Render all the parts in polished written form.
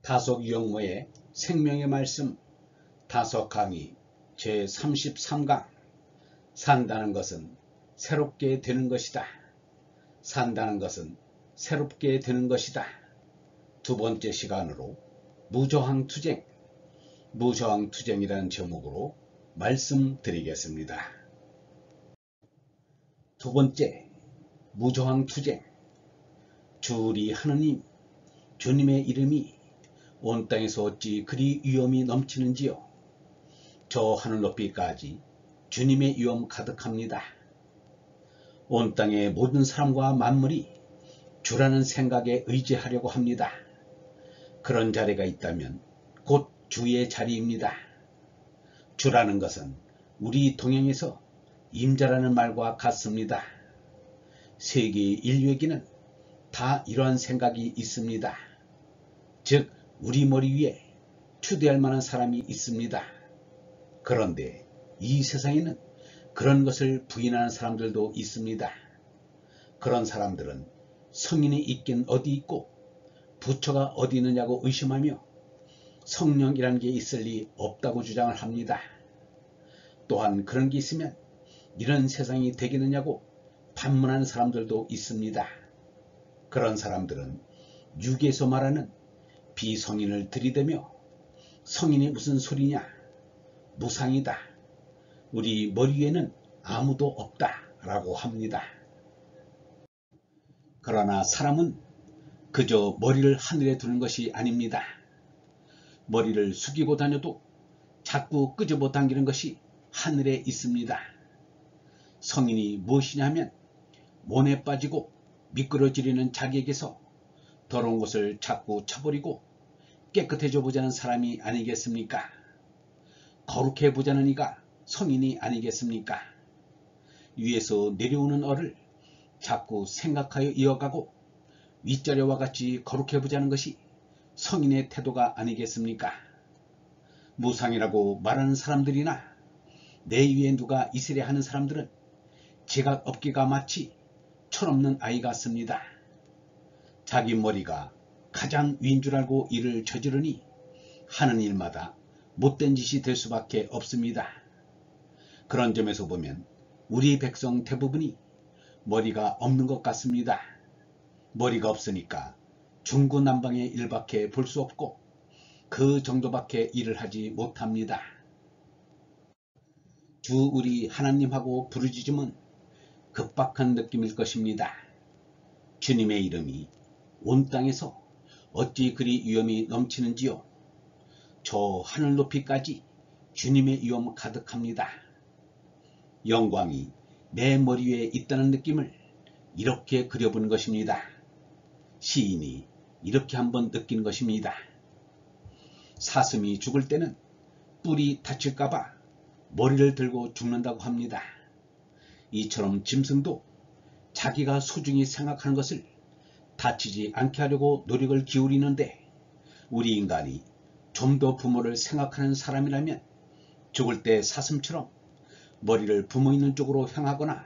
다속 유영모의 생명의 말씀 다속 강의 제33강 산다는 것은 새롭게 되는 것이다. 산다는 것은 새롭게 되는 것이다. 두 번째 시간으로 무저항투쟁, 무저항투쟁이라는 제목으로 말씀드리겠습니다. 두 번째, 무저항투쟁. 주 우리 하느님, 주님의 이름이 온 땅에서 어찌 그리 위엄이 넘치는지요. 저 하늘 높이까지 주님의 위엄 가득합니다. 온 땅의 모든 사람과 만물이 주라는 생각에 의지하려고 합니다. 그런 자리가 있다면 곧 주의 자리입니다. 주라는 것은 우리 동양에서 임자라는 말과 같습니다. 세계 인류에게는 다 이러한 생각이 있습니다. 즉 우리 머리 위에 추대할 만한 사람이 있습니다. 그런데 이 세상에는 그런 것을 부인하는 사람들도 있습니다. 그런 사람들은 성인이 있긴 어디 있고 부처가 어디 있느냐고 의심하며 성령이라는 게 있을 리 없다고 주장을 합니다. 또한 그런 게 있으면 이런 세상이 되겠느냐고 반문하는 사람들도 있습니다. 그런 사람들은 육에서 말하는 비성인을 들이대며 성인이 무슨 소리냐, 무상이다, 우리 머리 위에는 아무도 없다 라고 합니다. 그러나 사람은 그저 머리를 하늘에 두는 것이 아닙니다. 머리를 숙이고 다녀도 자꾸 끄집어 당기는 것이 하늘에 있습니다. 성인이 무엇이냐 하면 mon에 빠지고 미끄러지려는 자기에게서 더러운 것을 자꾸 쳐버리고 깨끗해져 보자는 사람이 아니겠습니까? 거룩해 보자는 이가 성인이 아니겠습니까? 위에서 내려오는 어를 자꾸 생각하여 이어가고 윗자리와 같이 거룩해 보자는 것이 성인의 태도가 아니겠습니까? 무상이라고 말하는 사람들이나 내 위에 누가 있으려 하는 사람들은 지각 없기가 마치 철없는 아이 같습니다. 자기 머리가 가장 위인 줄 알고 일을 저지르니 하는 일마다 못된 짓이 될 수밖에 없습니다. 그런 점에서 보면 우리 백성 대부분이 머리가 없는 것 같습니다. 머리가 없으니까 중구난방의 일밖에 볼 수 없고 그 정도밖에 일을 하지 못합니다. 주 우리 하나님하고 부르짖음은 급박한 느낌일 것입니다. 주님의 이름이 온 땅에서 어찌 그리 위엄이 넘치는지요. 저 하늘 높이까지 주님의 위엄 가득합니다. 영광이 내 머리 위에 있다는 느낌을 이렇게 그려본 것입니다. 시인이 이렇게 한번 느낀 것입니다. 사슴이 죽을 때는 뿔이 다칠까봐 머리를 들고 죽는다고 합니다. 이처럼 짐승도 자기가 소중히 생각하는 것을 다치지 않게 하려고 노력을 기울이는데 우리 인간이 좀 더 부모를 생각하는 사람이라면 죽을 때 사슴처럼 머리를 부모 있는 쪽으로 향하거나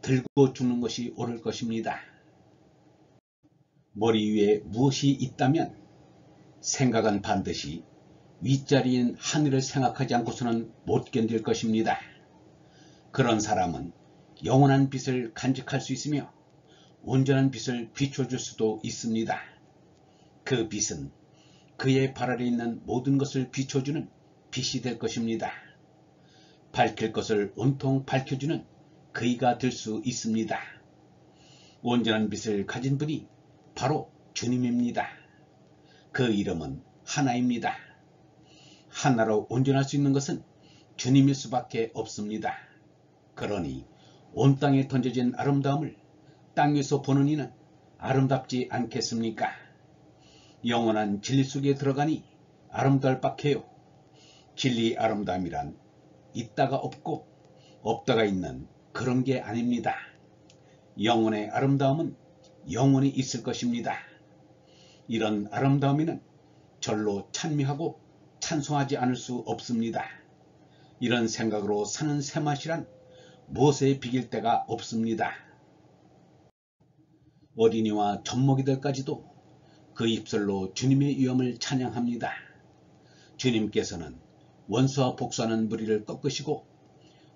들고 죽는 것이 옳을 것입니다. 머리 위에 무엇이 있다면 생각은 반드시 윗자리인 하늘을 생각하지 않고서는 못 견딜 것입니다. 그런 사람은 영원한 빛을 간직할 수 있으며 온전한 빛을 비춰줄 수도 있습니다. 그 빛은 그의 발 아래 있는 모든 것을 비춰주는 빛이 될 것입니다. 밝힐 것을 온통 밝혀주는 그이가 될 수 있습니다. 온전한 빛을 가진 분이 바로 주님입니다. 그 이름은 하나입니다. 하나로 온전할 수 있는 것은 주님일 수밖에 없습니다. 그러니 온 땅에 던져진 아름다움을 땅에서 보는 이는 아름답지 않겠습니까? 영원한 진리 속에 들어가니 아름다울 밖에요. 진리 아름다움이란 있다가 없고 없다가 있는 그런 게 아닙니다. 영원의 아름다움은 영원히 있을 것입니다. 이런 아름다움에는 절로 찬미하고 찬송하지 않을 수 없습니다. 이런 생각으로 사는 새맛이란 무엇에 비길 데가 없습니다. 어린이와 젖먹이들까지도 그 입술로 주님의 위엄을 찬양합니다. 주님께서는 원수와 복수하는 무리를 꺾으시고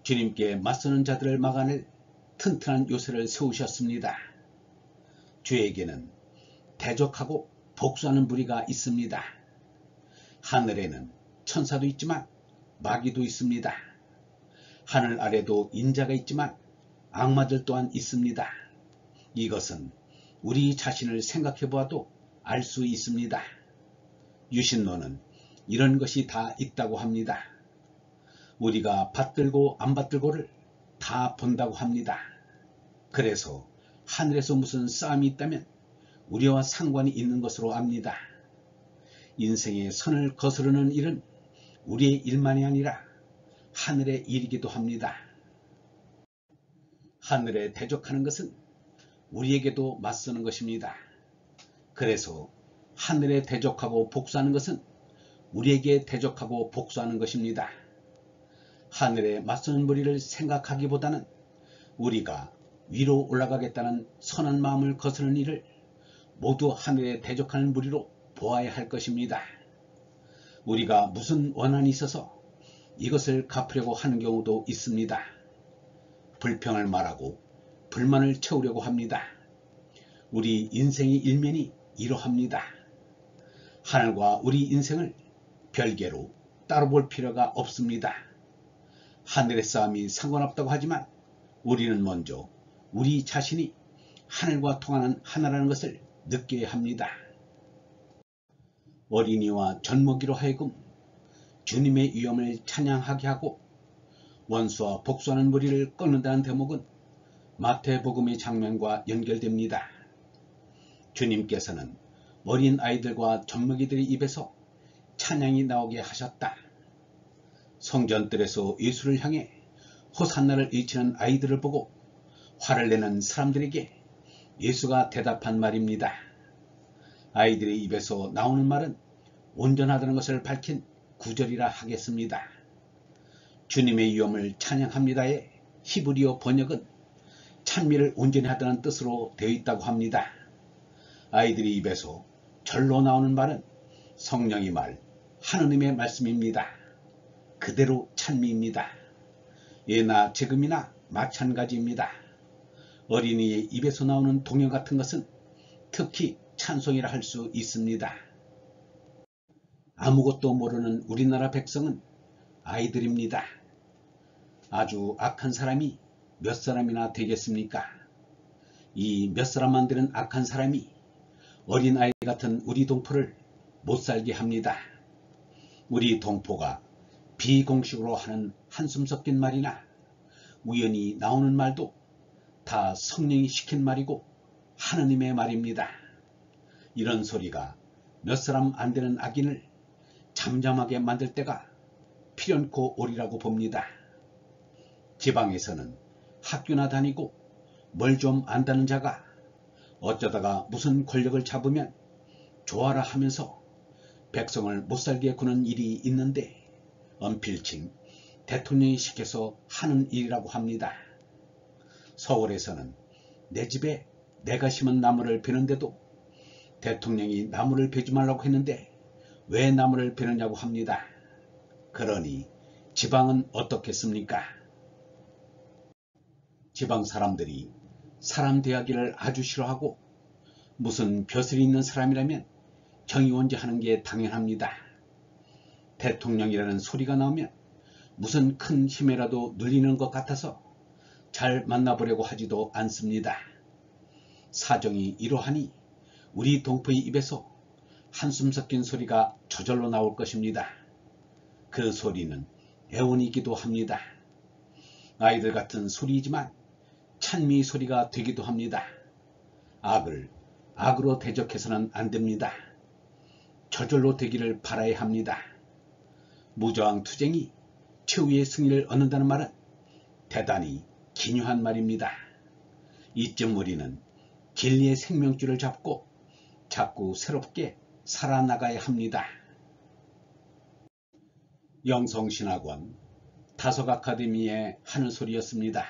주님께 맞서는 자들을 막아낼 튼튼한 요새를 세우셨습니다. 주에게는 대적하고 복수하는 무리가 있습니다. 하늘에는 천사도 있지만 마귀도 있습니다. 하늘 아래도 인자가 있지만 악마들 또한 있습니다. 이것은 우리 자신을 생각해 보아도 알 수 있습니다. 유신론은 이런 것이 다 있다고 합니다. 우리가 받들고 안 받들고를 다 본다고 합니다. 그래서 하늘에서 무슨 싸움이 있다면 우리와 상관이 있는 것으로 압니다. 인생의 선을 거스르는 일은 우리의 일만이 아니라 하늘의 일이기도 합니다. 하늘에 대적하는 것은 우리에게도 맞서는 것입니다. 그래서 하늘에 대적하고 복수하는 것은 우리에게 대적하고 복수하는 것입니다. 하늘에 맞서는 무리를 생각하기보다는 우리가 위로 올라가겠다는 선한 마음을 거스르는 일을 모두 하늘에 대적하는 무리로 보아야 할 것입니다. 우리가 무슨 원한이 있어서 이것을 갚으려고 하는 경우도 있습니다. 불평을 말하고 불만을 채우려고 합니다. 우리 인생의 일면이 이러합니다. 하늘과 우리 인생을 별개로 따로 볼 필요가 없습니다. 하늘의 싸움이 상관없다고 하지만 우리는 먼저 우리 자신이 하늘과 통하는 하나라는 것을 느껴야 합니다. 어린이와 젖먹이로 하여금 주님의 위엄을 찬양하게 하고 원수와 복수하는 무리를 끊는다는 대목은 마태복음의 장면과 연결됩니다. 주님께서는 어린 아이들과 젖먹이들의 입에서 찬양이 나오게 하셨다. 성전뜰에서 예수를 향해 호산나를 외치는 아이들을 보고 화를 내는 사람들에게 예수가 대답한 말입니다. 아이들의 입에서 나오는 말은 온전하다는 것을 밝힌 구절이라 하겠습니다. 주님의 위엄을 찬양합니다의 히브리어 번역은 찬미를 온전히 하다는 뜻으로 되어 있다고 합니다. 아이들의 입에서 절로 나오는 말은 성령의 말, 하느님의 말씀입니다. 그대로 찬미입니다. 예나 지금이나 마찬가지입니다. 어린이의 입에서 나오는 동요 같은 것은 특히 찬송이라 할 수 있습니다. 아무것도 모르는 우리나라 백성은 아이들입니다. 아주 악한 사람이 몇 사람이나 되겠습니까? 이 몇 사람 안 되는 악한 사람이 어린아이 같은 우리 동포를 못살게 합니다. 우리 동포가 비공식으로 하는 한숨 섞인 말이나 우연히 나오는 말도 다 성령이 시킨 말이고 하느님의 말입니다. 이런 소리가 몇 사람 안 되는 악인을 잠잠하게 만들 때가 필연코 오리라고 봅니다. 지방에서는 학교나 다니고 뭘 좀 안다는 자가 어쩌다가 무슨 권력을 잡으면 좋아라 하면서 백성을 못살게 구는 일이 있는데 언필칭 대통령이 시켜서 하는 일이라고 합니다. 서울에서는 내 집에 내가 심은 나무를 베는데도 대통령이 나무를 베지 말라고 했는데 왜 나무를 베느냐고 합니다. 그러니 지방은 어떻겠습니까? 지방 사람들이 사람 대하기를 아주 싫어하고 무슨 벼슬이 있는 사람이라면 경이원지하는 게 당연합니다. 대통령이라는 소리가 나오면 무슨 큰 힘이라도 눌리는 것 같아서 잘 만나보려고 하지도 않습니다. 사정이 이러하니 우리 동포의 입에서 한숨 섞인 소리가 저절로 나올 것입니다. 그 소리는 애원이기도 합니다. 아이들 같은 소리이지만 찬미 소리가 되기도 합니다. 악을 악으로 대적해서는 안 됩니다. 저절로 되기를 바라야 합니다. 무저항 투쟁이 최후의 승리를 얻는다는 말은 대단히 기묘한 말입니다. 이쯤 우리는 진리의 생명줄을 잡고 자꾸 새롭게 살아나가야 합니다. 영성신학원 다석아카데미의 하늘소리였습니다.